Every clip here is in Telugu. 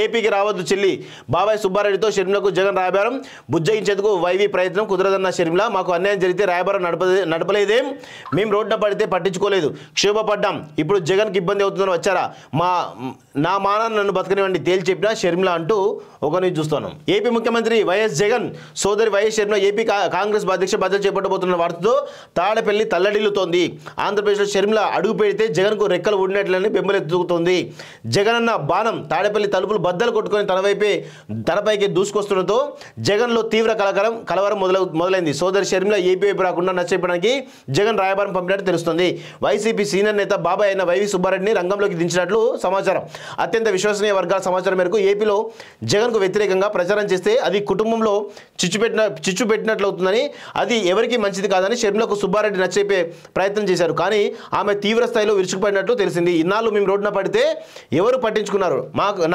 ఏపీకి రావద్దు చెల్లి బాబాయ్ సుబ్బారెడ్డితో షర్మిలకు జగన్ రాయబారం బుజ్జగించేందుకు వైవి ప్రయత్నం కుదరదన్న షర్మిల మాకు అన్యాయం జరిగితే రాయబారం నడపలేదేం మేము రోడ్డున పడితే పట్టించుకోలేదు క్షోభపడ్డాం ఇప్పుడు జగన్కి ఇబ్బంది అవుతుందని వచ్చారా నా మానాన్ని నన్ను బతకనివ్వండి తేల్చి చెప్పిన షర్మిల అంటూ ఒకరిని చూస్తున్నాం. ఏపీ ముఖ్యమంత్రి వైఎస్ జగన్ సోదరి వైఎస్ షర్మిల ఏపీ కాంగ్రెస్ అధ్యక్ష బాధ్యత చేపట్టబోతున్న వార్తతో తాడపల్లి తల్లడిల్లుతోంది. ఆంధ్రప్రదేశ్లో షర్మిల అడుగు పెడితే జగన్కు రెక్కలు ఊడినట్లని బెంబలెత్తుకుతోంది. జగన్ అన్న బాణం తాడపల్లి తలుపులు బద్దలు కొట్టుకొని తనపైకి దూసుకొస్తుండటంతో జగన్లో తీవ్ర కలవరం మొదలైంది. సోదరి షర్మిల ఏపీ వైపు రాకుండా నచ్చచెప్పడానికి జగన్ రాయబారం పంపినట్టు తెలుస్తుంది. వైసీపీ సీనియర్ నేత బాబాయ్ అయిన వైవి సుబ్బారెడ్డిని రంగంలోకి దించినట్లు సమాచారం. అత్యంత విశ్వసనీయ వర్గాల సమాచారం మేరకు ఏపీలో జగన్కు వ్యతిరేకంగా ప్రచారం చేస్తే అది కుటుంబంలో చిచ్చు పెట్టినట్లవుతుందని అది ఎవరికి మంచిది కాదని షర్మిలకు సుబ్బారెడ్డి నచ్చెప్పే ప్రయత్నం చేశారు. కానీ ఆమె తీవ్ర స్థాయిలో విరుచుకుపడినట్లు తెలిసింది. ఇన్నాళ్ళు మేము రోడ్డున పడితే ఎవరు పట్టించుకున్నారు,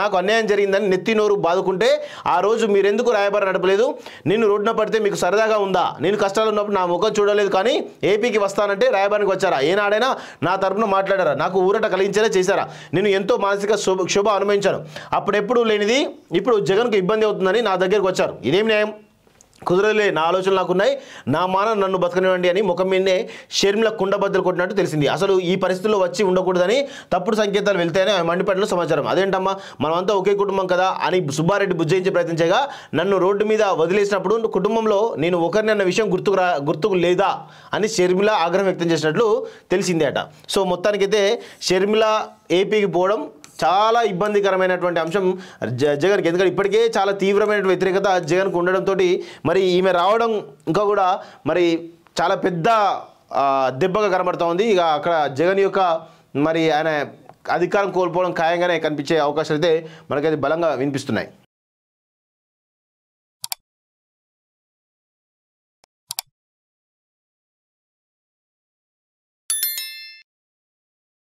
నాకు అన్యాయం జరిగిందని నెత్తి నోరు బాదుకుంటే ఆ రోజు మీరెందుకు రాయబారం నడపలేదు, నేను రోడ్డున పడితే మీకు సరదాగా ఉందా, నేను కష్టాలు ఉన్నప్పుడు నా ముఖం చూడలేదు కానీ ఏపీకి వస్తానంటే రాయబారానికి వచ్చారా, ఏనాడైనా నా తరపున మాట్లాడారా, నాకు ఊరట కలిగించేలా చేశారా, నేను ఎంతో మానసిక శోభ అనుభవించాను, అప్పుడెప్పుడు లేనిది ఇప్పుడు జగన్కు ఇబ్బంది అవుతుందని నా దగ్గరికి వచ్చారు, ఇదేం న్యాయం, కుదరలే, నా ఆలోచనలు నాకున్నాయి, నా మానం నన్ను బతకనివ్వండి అని ముఖం మీదనే షర్మిల కుండబద్దలు కొట్టినట్టు తెలిసింది. అసలు ఈ పరిస్థితుల్లో వచ్చి ఉండకూడదని తప్పుడు సంకేతాలు వెళ్తాయని ఆమె మండిపడిన సమాచారం. అదేంటమ్మా మనమంతా ఒకే కుటుంబం కదా అని సుబ్బారెడ్డి బుజ్జయించే ప్రయత్నించగా నన్ను రోడ్డు మీద వదిలేసినప్పుడు కుటుంబంలో నేను ఒకరిని అన్న విషయం గుర్తుకు లేదా అని షర్మిల ఆగ్రహం వ్యక్తం చేసినట్లు తెలిసిందే అట. సో మొత్తానికైతే షర్మిల ఏపీకి పోవడం చాలా ఇబ్బందికరమైనటువంటి అంశం జగన్కి. ఎందుకంటే ఇప్పటికే చాలా తీవ్రమైన వ్యతిరేకత జగన్కు ఉండడంతో మరి ఈమె రావడం ఇంకా కూడా మరి చాలా పెద్ద దెబ్బగా కనబడుతూ ఉంది. ఇక అక్కడ జగన్ యొక్క మరి ఆయన అధికారం కోల్పోవడం ఖాయంగానే కనిపించే అవకాశాలు అయితే మనకైతే బలంగా వినిపిస్తున్నాయి.